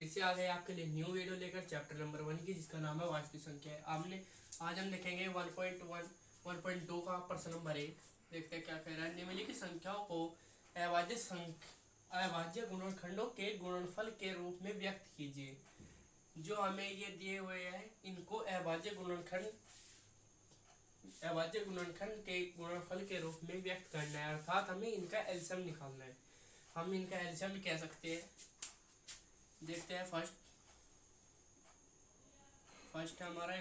इससे आ गए आपके लिए न्यू वीडियो लेकर चैप्टर नंबर 1 की, जिसका नाम है वास्तविक संख्या है। आज हम देखेंगे 1.2 का प्रश्न नंबर 1। देखते हैं क्या कह रहा है। निम्नलिखित संख्याओं को अभाज्य गुणनखंडों के गुणनफल के रूप में व्यक्त कीजिए। जो हमें ये दिए हुए हैं इनको अभाज्य गुणनखंड के गुणनफल के रूप में व्यक्त करना है, अर्थात हमें इनका एलसीएम निकालना है। हम इनका एलसीएम भी कह सकते हैं। देखते हैं फर्स्ट है हमारा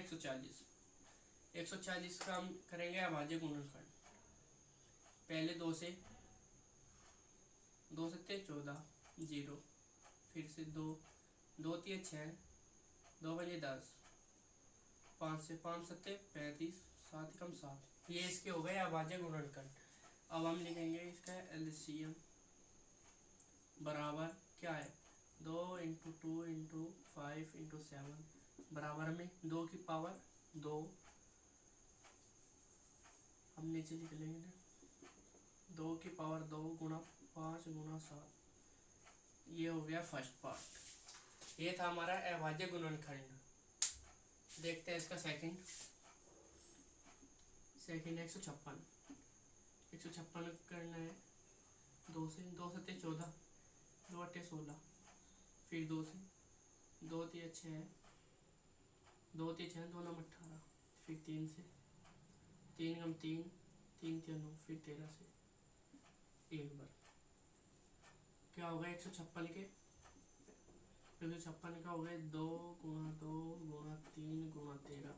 140 का हम करेंगे अभाज्य गुणनखंड। पहले 2 से 14 0, फिर से 2 2 3 6 2 बजे 10, 5 से 5 7 35, 7 कम 7। ये इसके हो गए अभाज्य गुणनखंड। अब हम लिखेंगे इसका एलसीएम बराबर क्या है 2 × 2 × 5 × 7 बराबर में 2 की पावर 2। हम नीचे लिख लेंगे ना 2 की पावर 2 गुणा 5 गुणा 7। ये हो गया फर्स्ट पार्ट। ये था हमारा अभाज्य गुणनखंड। देखते हैं इसका सेकंड 156 करना है। 2 से 2 7 14 2 8 16, फिर 2 से 2 3 6 2 3 6 2 9 18, फिर 3 से 3 कम 3 3 3 9, फिर 13 से एक बार क्या होगा 156 के 156 का हो गया 2 × 2 × 3 × 13।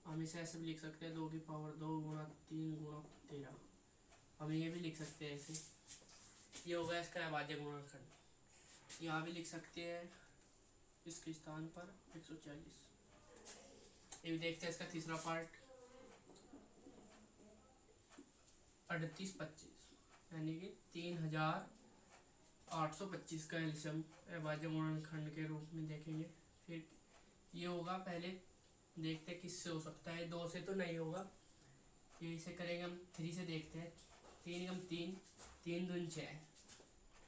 हम इसे ऐसे भी लिख सकते हैं 2 की पावर 2 × 3 × 13। हम ये भी लिख सकते हैं ऐसे। ये होगा इसका अभाज्य गुणनखंड। यहाँ भी लिख सकते हैं इसके स्थान पर 140। ये देखते हैं इसका तीसरा पार्ट 38 25, यानी कि 3825 का एलसीएम अभाज्य गुणनखंड के रूप में देखेंगे। फिर ये होगा, पहले देखते हैं किससे हो सकता है। 2 से तो नहीं होगा, ये इसे करेंगे हम 3 से। देखते हैं 3 कम 3 3 दूनी 6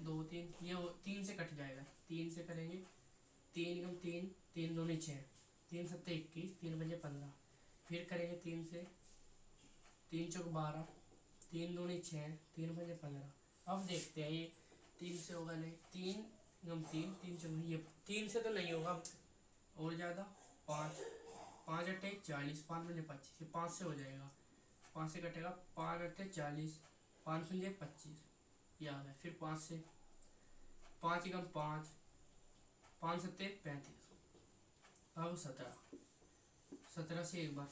2 3, ये 3 से कट जाएगा। 3 से करेंगे 3 कम 3 3 दूनी 6 3 7 21 3 बजे 15, फिर करेंगे 3 से 3 चौक 12 3 दूनी 6 3 बजे 15। अब देखते हैं ये 3 से होगा नहीं। 3 कम 3 3 चौक, ये 3 से तो नहीं होगा और ज़्यादा 5 5 8 40 5 बजे 25, ये 5 से हो जाएगा। 5 से कटेगा 5 8 40 5 बजे 25, ये आ गया। फिर 5 से 5 कम 5 5 7 35, अब 17 से एक बार,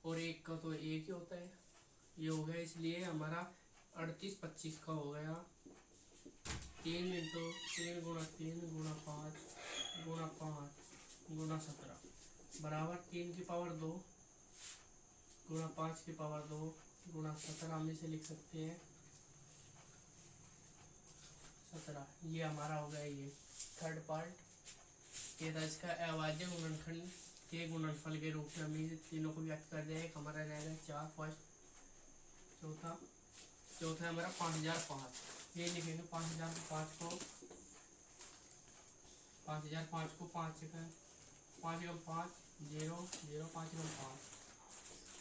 और एक का तो एक ही होता है। ये हो गया, इसलिए हमारा 38 25 का हो गया 3 × 3 × 3 × 5 × 5 × 17 बराबर 3 की पावर 2 गुणा 5 की पावर 2 गुणा 17। हम इसे लिख सकते हैं 17। ये हमारा हो गया ये थर्ड पार्ट। ये था इसका अभाज्य गुणनखंड के गुणनफल के रूप में हम तीनों को व्यक्त कर दें। हमारा रहेगा 4 फर्स्ट। चौथा है हमारा 5005। ये लिखेंगे 5005 को 5 से 5 5 कम 5 0 0 5 कम 5।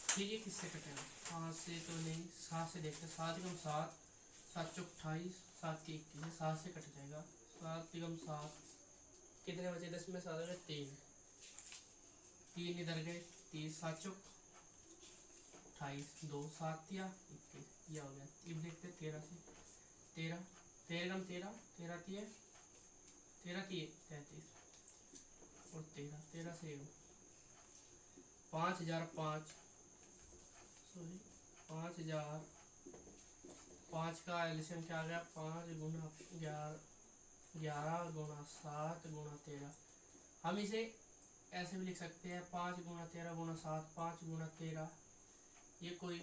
ठीक है, किससे कटेगा 5 से तो नहीं, 7 से देखते हैं। 7 कम 7 7 चौक 28 7 की 21, 7 से कट जाएगा। 7 कम 7 कितने बचे 10 में 7 गए 3 इधर गए 30 7 चौक 28 2 7 या 21, यह हो गया। अब देखते 13 से 13 13 कम 13 13 3 33 और 13 से 5005 5 का एलसीएम क्या आ गया 5 × 11 × 7 × 13। हम इसे ऐसे भी लिख सकते हैं 5 × 13 × 7 5 × 13। ये कोई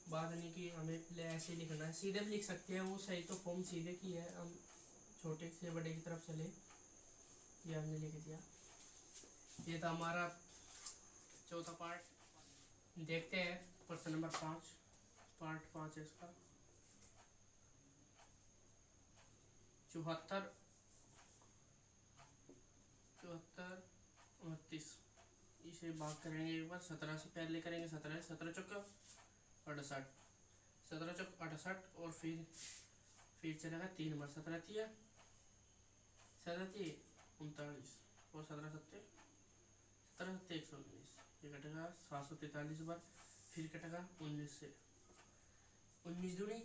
बात नहीं कि हमें पहले ऐसे लिखना है, सीधे भी लिख सकते हैं। वो सही तो फॉर्म सीधे की है, हम छोटे से बड़े की तरफ चले। ये हमने लिख दिया। ये था हमारा चौथा पार्ट। देखते हैं प्रश्न नंबर 5, पार्ट 5 है इसका। 74 से भाग करेंगे एक बार, 17 से पहले करेंगे 17, 17 चौका 68, 17 चौक 68 और फिर चलेगा 3 बार, 17 तिया 39 और 17 सत्ते 119, ये कटेगा 743 बार। फिर कटेगा 19 से, 19 दूनी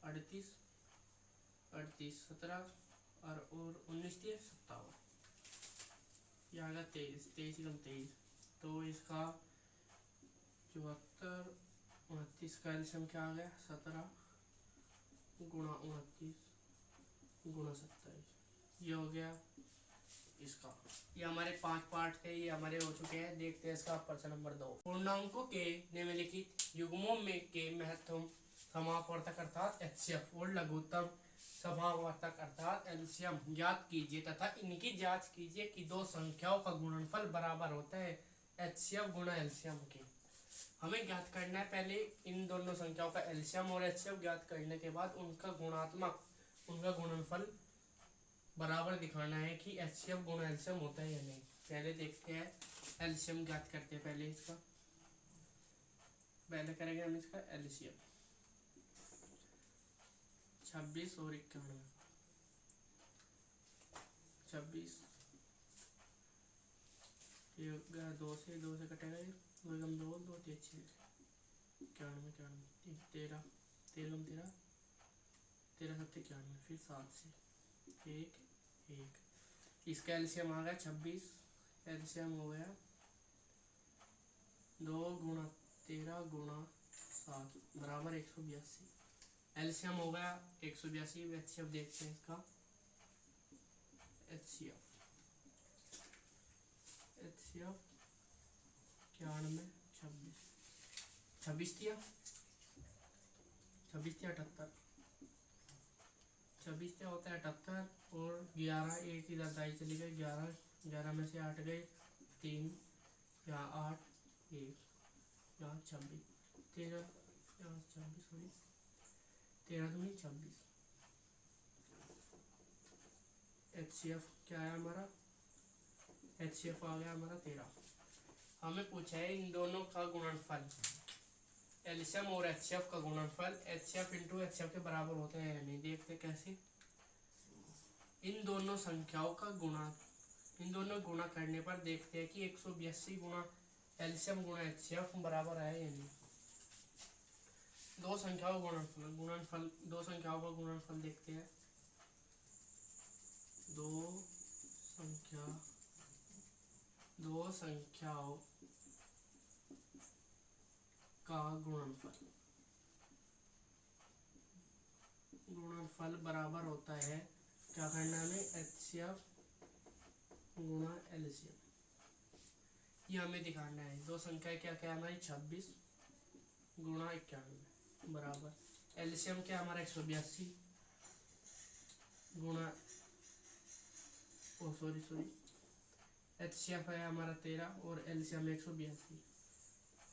38, 38 17 और 19 दिए 57, ये आ गया 23, 23 कम 23, तो इसका 74 29 का एल्शियम क्या आ गया 17 गुणा 29 गुणा 27, ये हो गया इसका। ये हमारे 5 पार्ट थे, ये हमारे हो चुके हैं। देखते हैं इसका प्रश्न नंबर 2। पूर्णांकों के निम्नलिखित युग्मों में के महत्तम समापवर्तक अर्थात एचसीएफ और लघुत्तम समापवर्तक अर्थात एलसीएम ज्ञात कीजिए तथा इनकी जांच कीजिए कि दो संख्याओं का गुणनफल बराबर होता है एचसीएफ गुणा एलसीएम के। हमें ज्ञात करना है पहले इन दोनों संख्याओं का एलसीएम और एचसीएफ ज्ञात करने के बाद उनका गुणनफल बराबर दिखाना है कि एचसीएफ गुणा एलसीएम होता है या नहीं। पहले देखते हैं एलसीएम ज्ञात करते हैं। पहले करेंगे हम इसका एलसीएम 26 और 91, 26 2 से कटेगा, ये 2 कम 2 2 6 91 91 13 13 13 13 7 91, फिर 7 से 1 1, इसका एलसीएम आ गया 26, एलसीएम हो गया 2 गुणा 13 गुणा 7 बराबर 182, एलसीएम हो गया 182। एचसीएफ देखते हैं इसका, एचसीएफ 91 26 दिया 78, 26 क्या होता है 78 और 11 एक इधर दाई चली गई, 11 में से 8 गए 3, यहाँ 8 1 यहाँ 26 13 यहाँ 26 सॉरी 13 दूनी 26। एचसीएफ क्या है हमारा, एचसीएफ आ गया हमारा 13। हमें पूछा है इन दोनों का गुणनफल, एलसीएम और एचसीएफ का गुणनफल एचसीएफ इंटू एचसीएफ के बराबर होते हैं या नहीं। देखते कैसे, इन दोनों संख्याओं का गुणा करने पर देखते हैं कि 182 गुणा एलसीएम गुणा एचसीएफ बराबर है या नहीं। दो संख्याओं का गुणनफल देखते हैं। दो संख्याओं का गुणनफल बराबर होता है, क्या करना है हमें, एचसीएफ गुणा एलसीएम, ये हमें दिखाना है। दो संख्या क्या क्या हमारी 26 गुणा 91 बराबर एलसीएम क्या हमारा 182 गुणा एचसीएफ है हमारा 13 और एलसीएम 182।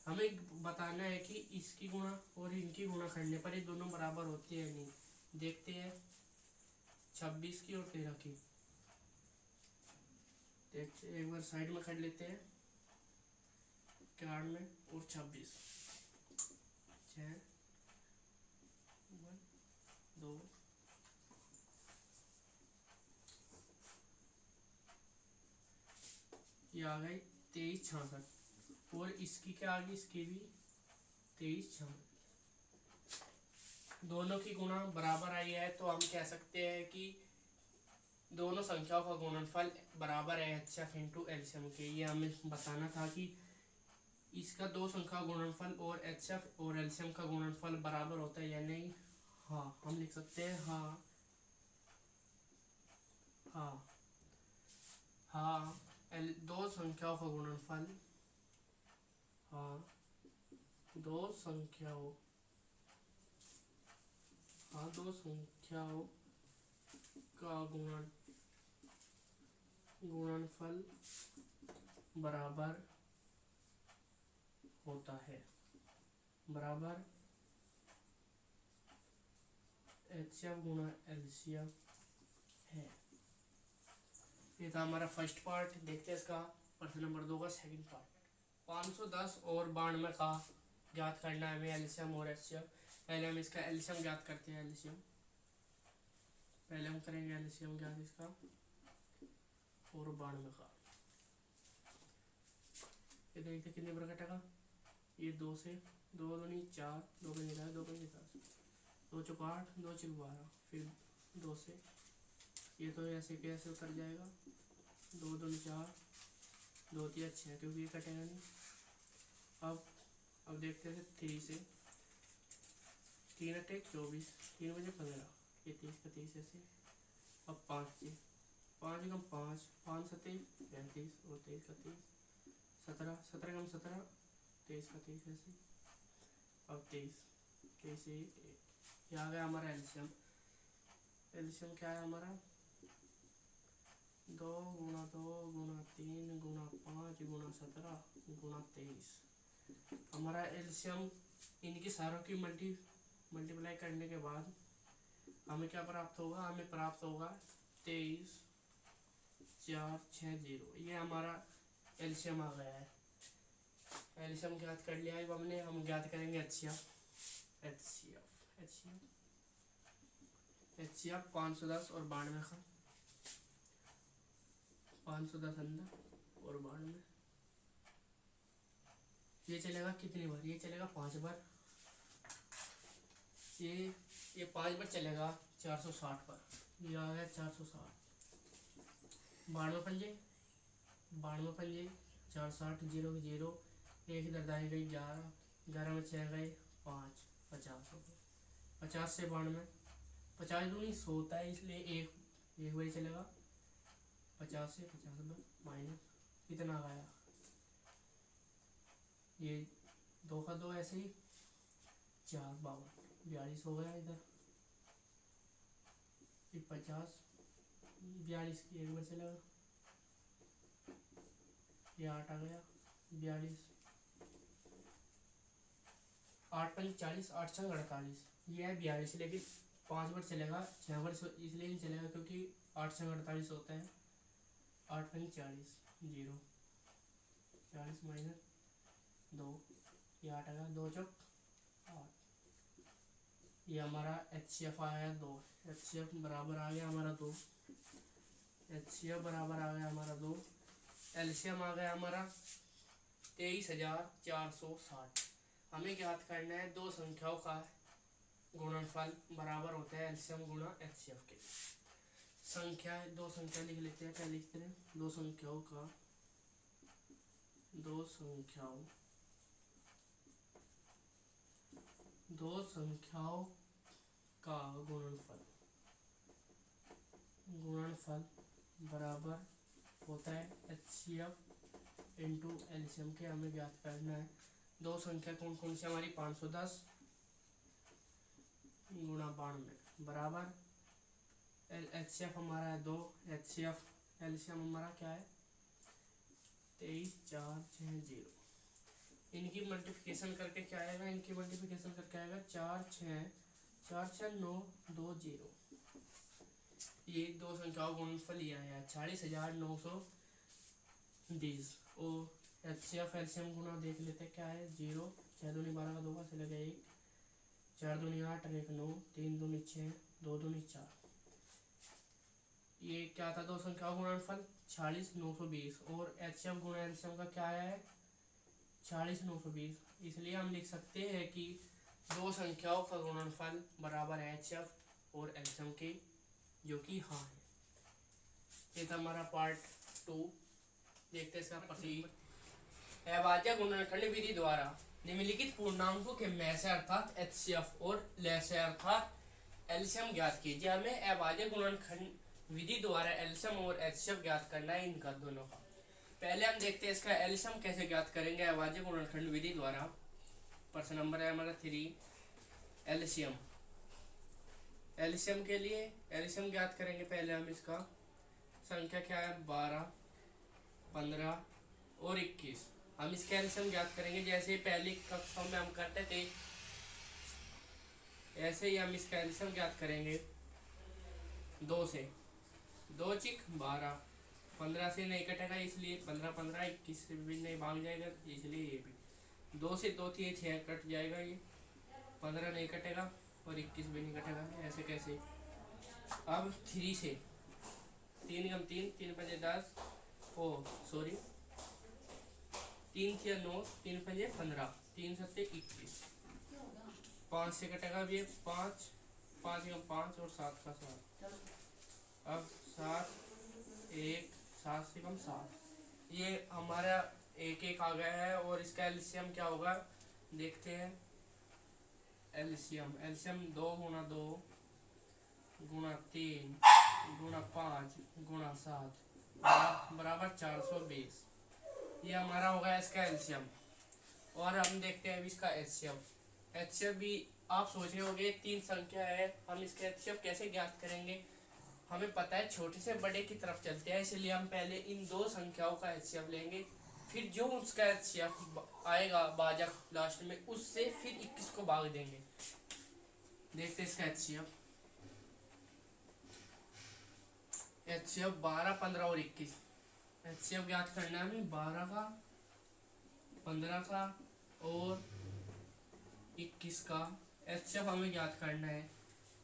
हमें बताना है कि इसकी गुणा और इनकी गुणा करने पर ये दोनों बराबर होती है नहीं। देखते हैं 26 की और 13 की, देखते एक बार साइड में कर लेते हैं। 91 और 26 6 2 ये आ गई 23 66 और इसकी क्या आ गई, इसकी भी 23 66। दोनों की गुणा बराबर आई है तो हम कह सकते हैं कि दोनों संख्याओं का गुणनफल बराबर है एचसीएफ इंटू एलसीएम के। ये हमें बताना था कि इसका दो संख्या गुणनफल और एचसीएफ और एलसीएम का गुणनफल बराबर होता है या नहीं। हाँ हम लिख सकते हैं हाँ हाँ हाँ दो संख्याओं का गुणनफल, हाँ दो संख्याओं का गुणनफल बराबर होता है, बराबर एचसीएफ गुणा एलसीएम है। ये था हमारा फर्स्ट पार्ट। देखते हैं इसका प्रश्न नंबर 2 का सेकंड पार्ट। 510 और 92 का ज्ञात करना है हमें एलसीएम और एचसीएफ। पहले हम इसका एलसीएम ज्ञात करते हैं। एलसीएम पहले हम करेंगे एलसीएम ज्ञात इसका और 92 का। ये देखते कितने पर कटेगा। ये 2 से 2 दूनी 4, 2 पंजे 10, 2 पंजे 10, 2 चौक 8, 2 चौक 12, फिर 2 से ये तो ऐसे कैसे उतर जाएगा। 2 दूनी 4, 2 3 6, क्योंकि ये कटेगा नहीं। अब देखते हैं 3 से 3 अटे 24, 3 बजे 15, ये 30 का 30 ऐसे। अब 5 से 5 कम 5, 5 7 35 और 23 का 30, 17, 17 कम 17, 23 का 23 ऐसे। अब 23 से ये आ गया हमारा एलसीएम। एलसीएम क्या है हमारा 2 गुणा 2 गुणा 3 गुणा 5 गुणा 17 गुणा 23। हमारा एलसीएम इनकी सारों की मल्टीप्लाई करने के बाद हमें क्या प्राप्त होगा। हमें प्राप्त होगा 23 4 6 0। ये हमारा एलसीएम आ गया है। एलसीएम ज्ञात कर लिया है। अब हम ज्ञात करेंगे एचसीएफ। एचसीएफ 510 और 92 का। 510 अंदर और 92 ये चलेगा कितनी बार। ये चलेगा 5 बार। ये 5 बार चलेगा 460 पर। ये आ गया 460। 92 पंजे 460, 0 की 0, एक इधर दाई गई 11, 11 में 6 गए 5, 50 हो गए। 50 से 92, 50 दूनी 100 होता है, इसलिए एक बार चलेगा। 50 से 50 में माइनस कितना आया। ये 2 का 2 ऐसे ही 4 52, 42 हो गया इधर। ये 50 42 की एक बार चलेगा। ये 8 आ गया 42, 8 पंच 40, 8 छः 48। ये है 42, लेकिन 5 बार चलेगा, 6 बार इसलिए नहीं चलेगा क्योंकि 8 छः 48 होता है। 8 पंच 40, 0, 40 माइनस 2, ये 8 आ गया। 2 चौक 8। ये हमारा एचसीएफ आया 2। एचसीएफ बराबर आ गया हमारा 2। एचसीएफ बराबर आ गया हमारा 2। एलसीएम आ गया हमारा 23,460। हमें ज्ञात करना है दो संख्याओं का गुणनफल बराबर होता है एलसीएम गुणा एचसीएफ के। दो संख्या लिख लेते हैं। क्या लिखते हैं। दो संख्याओं का गुणनफल बराबर होता है एचसीएफ इंटू एलसीएम के। हमें ज्ञात करना है दो संख्या कौन कौन सी हमारी 510 गुणा 92 बराबर एचसीएफ हमारा है 2। एचसीएफ एलसीएम हमारा क्या है 23,460। इनकी मल्टीप्लिकेशन करके क्या आएगा। इनकी मल्टीप्लिकेशन करके आएगा 4 6 9 2 0। ये दो संख्याओं का गुणनफल लिया है 40,920। और एचसीएफ एलसीएम गुणा देख लेते हैं क्या है 0, 6 दूनी 12 का 2 का चला गया 1, 4 दूनी 8 और 1 9, 3 दूनी 6, 2 दूनी 4। ये क्या था दो संख्याओं का गुणनफल 40,920। और एचसीएफ गुणा एलसीएम का क्या आया है 40,920। इसलिए हम लिख सकते हैं कि दो संख्याओं का गुणनफल बराबर है एचसीएफ और एलसीएम के, जो कि हाँ है। ये था हमारा पार्ट 2। देखते हैं इसका प्रश्न। अभाज्य गुणनखंड विधि द्वारा निम्नलिखित पूर्णांकों के में से अर्थात एचसीएफ और लय से अर्थात एलसीएम ज्ञात कीजिए। हमें अभाज्य गुणनखंड विधि द्वारा एलसीएम और एचसीएफ ज्ञात करना है इनका दोनों का। पहले हम देखते हैं इसका एलसीएम कैसे ज्ञात करेंगे अभाज्य गुणनखंड विधि द्वारा। प्रश्न नंबर है हमारा 3 एलसीएम। एलसीएम के लिए एलसीएम ज्ञात करेंगे। पहले हम इसका संख्या क्या है 12 15 और 21। हम इसका एलसीएम ज्ञात करेंगे जैसे पहली कक्षा में हम करते थे, ऐसे ही हम इसका एलसीएम ज्ञात करेंगे 2 से। 2 चिक 12, 15 से नहीं कटेगा इसलिए 15 15 21 से भी नहीं भाग जाएगा इसलिए ये भी 2 से 2 थी 6 कट जाएगा, ये 15 नहीं कटेगा और 21 भी नहीं कटेगा। ऐसे कैसे? अब 3 से 3 कम 3 3 पंजे 10 ओ सॉरी 3 थी 9 3 पंजे 15 3 सत्ते 21 5 से कटेगा अब ये 5 5 कम 5 और 7 का 7। अब 7 1 7 से कम 7, ये हमारा एक एक आ गया है। और इसका एलसीएम क्या होगा देखते हैं। एलसीएम 2 गुणा 2 गुणा 3 गुणा 5 गुणा 7 बराबर 420, ये हमारा होगा इसका एलसीएम। और हम देखते हैं अभी इसका एचसीएफ। एचसीएफ भी आप सोच रहे होंगे 3 संख्या है, हम इसका एचसीएफ कैसे ज्ञात करेंगे। हमें पता है छोटे से बड़े की तरफ चलते हैं, इसलिए हम पहले इन 2 संख्याओं का एचसीएफ लेंगे, फिर जो उसका एचसीएफ आएगा भाजक लास्ट में उससे फिर 21 को भाग देंगे। देखते हैं इसका एचसीएफ। एचसीएफ 12 15 और 21। एचसीएफ ज्ञात करना है हमें 12 का 15 का और 21 का एचसीएफ हमें ज्ञात करना है,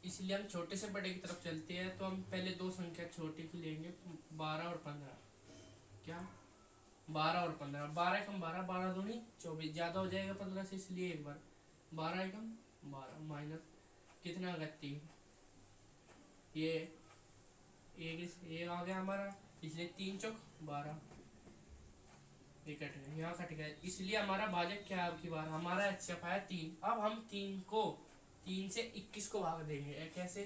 इसलिए हम छोटे से बड़े की तरफ चलते हैं। तो हम पहले 2 संख्या छोटे की लेंगे 12 और 15। क्या 12 और 15, 12 कम 12 12 दूनी 24, ज़्यादा हो जाएगा 15 से इसलिए एक बार 12 कम 12 माइनस कितना आ गया 3, ये एक आ गया हमारा, इसलिए 3 चौक 12 कट गया, यहाँ कट गया, इसलिए हमारा भाजक क्या है अब की बार हमारा एचसीएफ आया 3। अब हम 3 से 21 को भाग देंगे। कैसे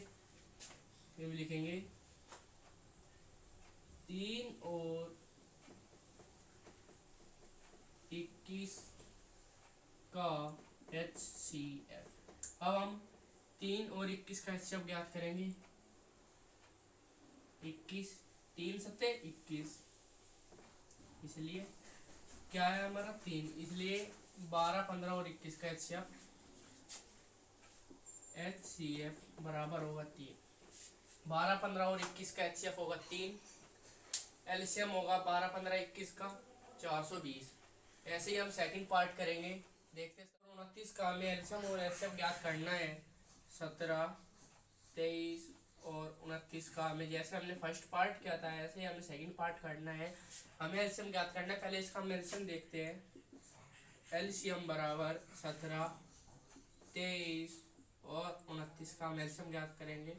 ये भी लिखेंगे 3 और 21 का एचसीएफ। अब हम 3 और 21 का एचसीएफ ज्ञात करेंगे। 21 3 सत्ते 21, इसलिए क्या है हमारा 3, इसलिए 12 15 और 21 का एचसीएफ बराबर होगा 3। 12 15 और 21 का एचसीएफ होगा 3, एलसीएम होगा 12 15 21 का 420। ऐसे ही हम सेकंड पार्ट करेंगे। देखते हैं 29 का हमें एलसीएम और एचसीएफ ज्ञात करना है। 17 23 और 29 का हमें, जैसे हमने फर्स्ट पार्ट किया था ऐसे ही हमें सेकंड पार्ट करना है। हमें एलसीएम ज्ञात करना है, पहले इसका हम एलसीएम देखते हैं। एलसीएम बराबर 17 23 और 29 का हम एलसीएम ज्ञात करेंगे।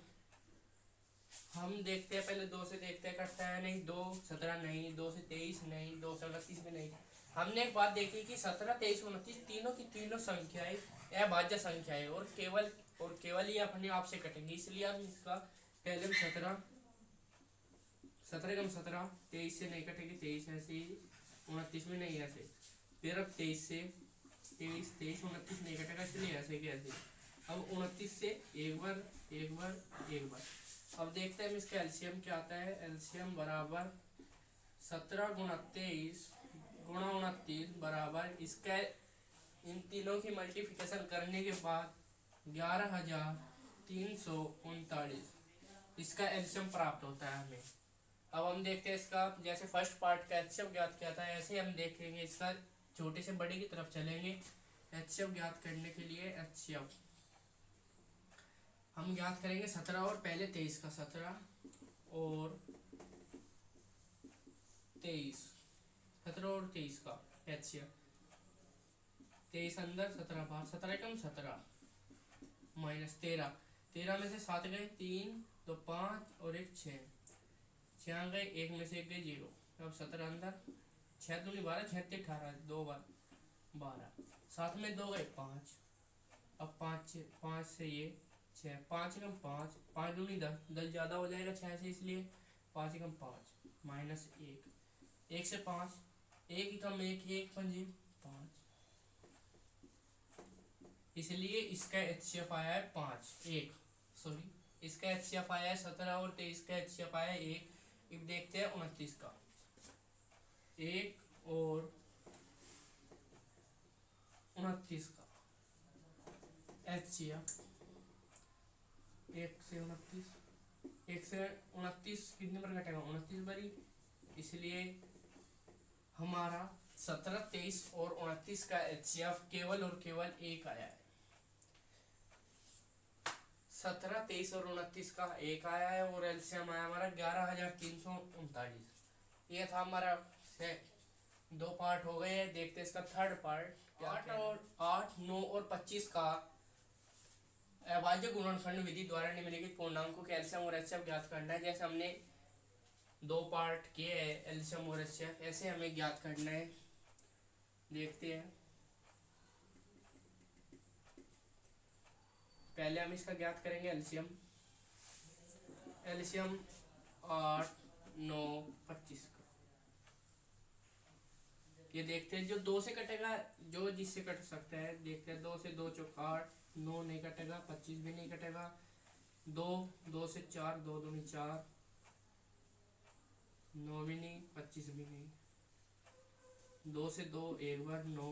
हम देखते हैं पहले 2 से देखते हैं कटता है नहीं, 2 17 नहीं, 2 से 23 नहीं, 2 से 29 भी नहीं। हमने एक बात देखी कि 17 23 29 तीनों की तीनों संख्याएं अभाज्य संख्या है और केवल ये अपने आप से कटेंगे, इसलिए हम इसका पहले 17 कम 17 23 से नहीं कटेगी 23 ऐसे ही, 29 में नहीं ऐसे, फिर अब 23 से 23 29 नहीं कटेगा इसलिए ऐसे कि ऐसे। अब 29 से एक बार। अब देखते हैं इसका एलसीएम क्या आता है। एलसीएम बराबर 17 गुणा 23 गुणा 29 बराबर इसका इन तीनों की मल्टीप्लिकेशन करने के बाद 11,339 इसका एलसीएम प्राप्त होता है हमें। अब हम देखते हैं इसका, जैसे फर्स्ट पार्ट का एचसीएफ ज्ञात किया था ऐसे हम देखेंगे इसका छोटे से बड़े की तरफ चलेंगे। एचसीएफ ज्ञात करने के लिए एचसीएफ हम ज्ञात करेंगे 17 और पहले 23 का 17 और 23 का एचसीएफ। 23 अंदर 17 बाहर, 17 कम 17 माइनस 13 में से 7 गए 3 तो 5 और 1 6 गए, 1 में से 1 गए 0। अब 17 अंदर 6 दूनी 12 6 18 2 बार 12, 7 में 2 गए 5। अब 5 से ये 6 5 कम 5 दूनी 10 ज़्यादा हो जाएगा 6 से, इसलिए 5 कम 5 माइनस 1 से 5 1 कम 1 पंजे 5, इसलिए इसका एचसीएफ आया है 5 इसका एचसीएफ आया है 17 और 23 का एचसीएफ आया है 1। अब देखते हैं 29 का 1 और 29 का एचसीएफ। 1 से 29 कितने पर घटेगा 29 बारी इसलिए हमारा 17, 23 और 29 का एचसीएफ केवल और केवल एक आया है। 17, 23 और 29 का एक आया है और एलसीएम आया हमारा 11,339। ये था हमारा से 2 पार्ट हो गए हैं। देखते हैं इसका थर्ड पार्ट। 8, 9 और 25 का अभाज्य गुणनखंड विधि द्वारा निम्नलिखित पूर्णांकों के एलसीएम और एचसीएफ ज्ञात करना है। जैसे हमने 2 पार्ट किए हैं एलसीएम और एचसीएफ, ऐसे हमें ज्ञात करना है। देखते हैं, पहले हम इसका ज्ञात करेंगे एलसीएम। 8, 9, 25 का ये देखते हैं जो 2 से कटेगा, जो जिससे कट सकता है। देखते हैं 2 से 2 चौक 8, 9 नहीं कटेगा, 25 भी नहीं कटेगा। 2 से 4, 2 दूनी 4, 9 भी नहीं, 25 भी नहीं। 2 से 2 एक बार 9,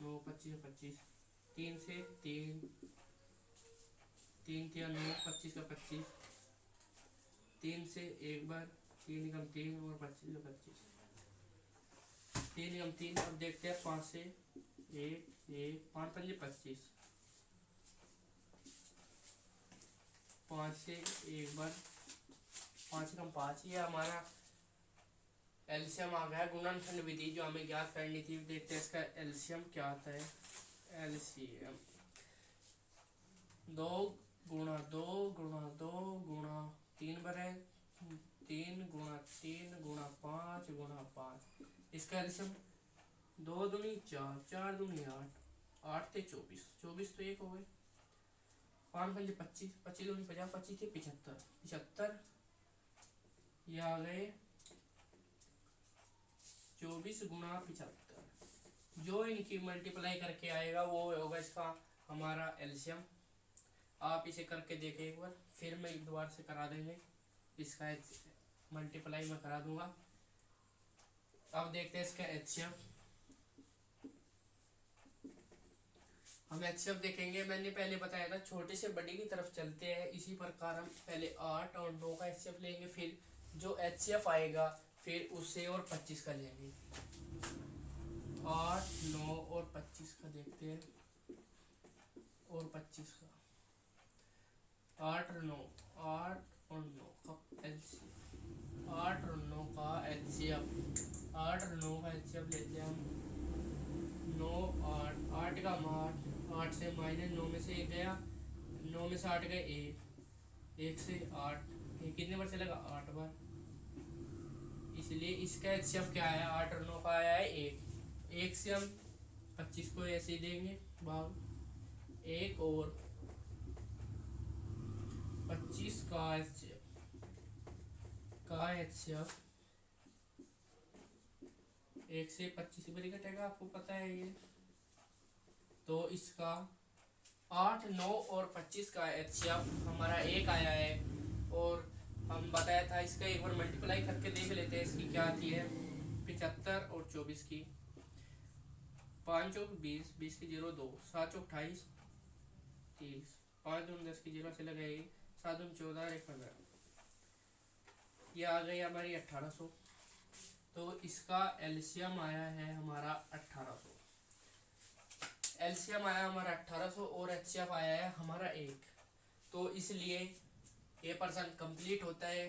9, 25, 25। 3 से 3, 3 3 9, 25 का 25। 3 से एक बार 3 कम 3 और 25 का 25। 3 कम 3। अब देखते हैं 5 से 1, 5 5 25। 5 से एक बार 5 कम 5। ये हमारा एलसीएम आ गया। गुणनखंड विधि जो हमें ज्ञात करनी थी, देखते हैं इसका एलसीएम क्या आता है। एलसीएम 2 गुणा 2 गुणा 2 गुणा 3 बराबर 3 गुणा 3 गुणा 5 गुणा 5। इसका एलसीएम 2 दूनी 4, 4 दूनी 8, 8 थे 24, 24 तो एक हो गए। 5 5 25, 25 दूनी 50, 25 थे 75, 75 ये आ गए 24 गुणा 75। जो इनकी मल्टीप्लाई करके आएगा वो होगा इसका हमारा एलसीएम। आप इसे करके देखें एक बार, फिर मैं दोबारा से करा देंगे। इसका मल्टीप्लाई मैं करा दूंगा। अब देखते हैं इसका एचसीएफ। हम एचसीएफ देखेंगे। मैंने पहले बताया था छोटे से बड़ी की तरफ चलते हैं। इसी प्रकार हम पहले 8 और 9 का एचसीएफ लेंगे, फिर जो एचसीएफ आएगा फिर उससे और 25 का लेंगे। 8, 9 और 25 का देखते हैं, और 25 का 8 और 9, 8 और 9 का एलसीएफ, 8 और 9 का एचसीएफ, 8 और 9 का एचसीएफ लेते हैं हम। 9, 8, 8 का 8 से माइनस 9 में से 1 गया, 9 में से 8 गए 1 से 8, ये कितने बार चलेगा 8 बार। इसलिए इसका एचसीएफ क्या आया, 8 और 9 का आया है 1 से हम 25 को ऐसे ही देंगे भाग 1 और 25 का एचसीएफ 1 से 25 बार कटेगा, आपको पता है ये। तो इसका 8, 9 और 25 का एचसीएफ हमारा 1 आया है। और हम बताया था इसका एक बार मल्टीप्लाई करके देख लेते हैं इसकी क्या आती है। 75 और 24 की 5 चौक 20, 20 की 0 2, 7 चौक 28, 30, 5 दून 10 की 0 से लगाएगी, 7 दून 14, 1 15। ये आ गई हमारी 1800। तो इसका एलसीएम आया है हमारा 1800। एलसीएम आया हमारा 1800 और एचसीएफ आया है हमारा 1। तो इसलिए ये पर्सन कंप्लीट होता है।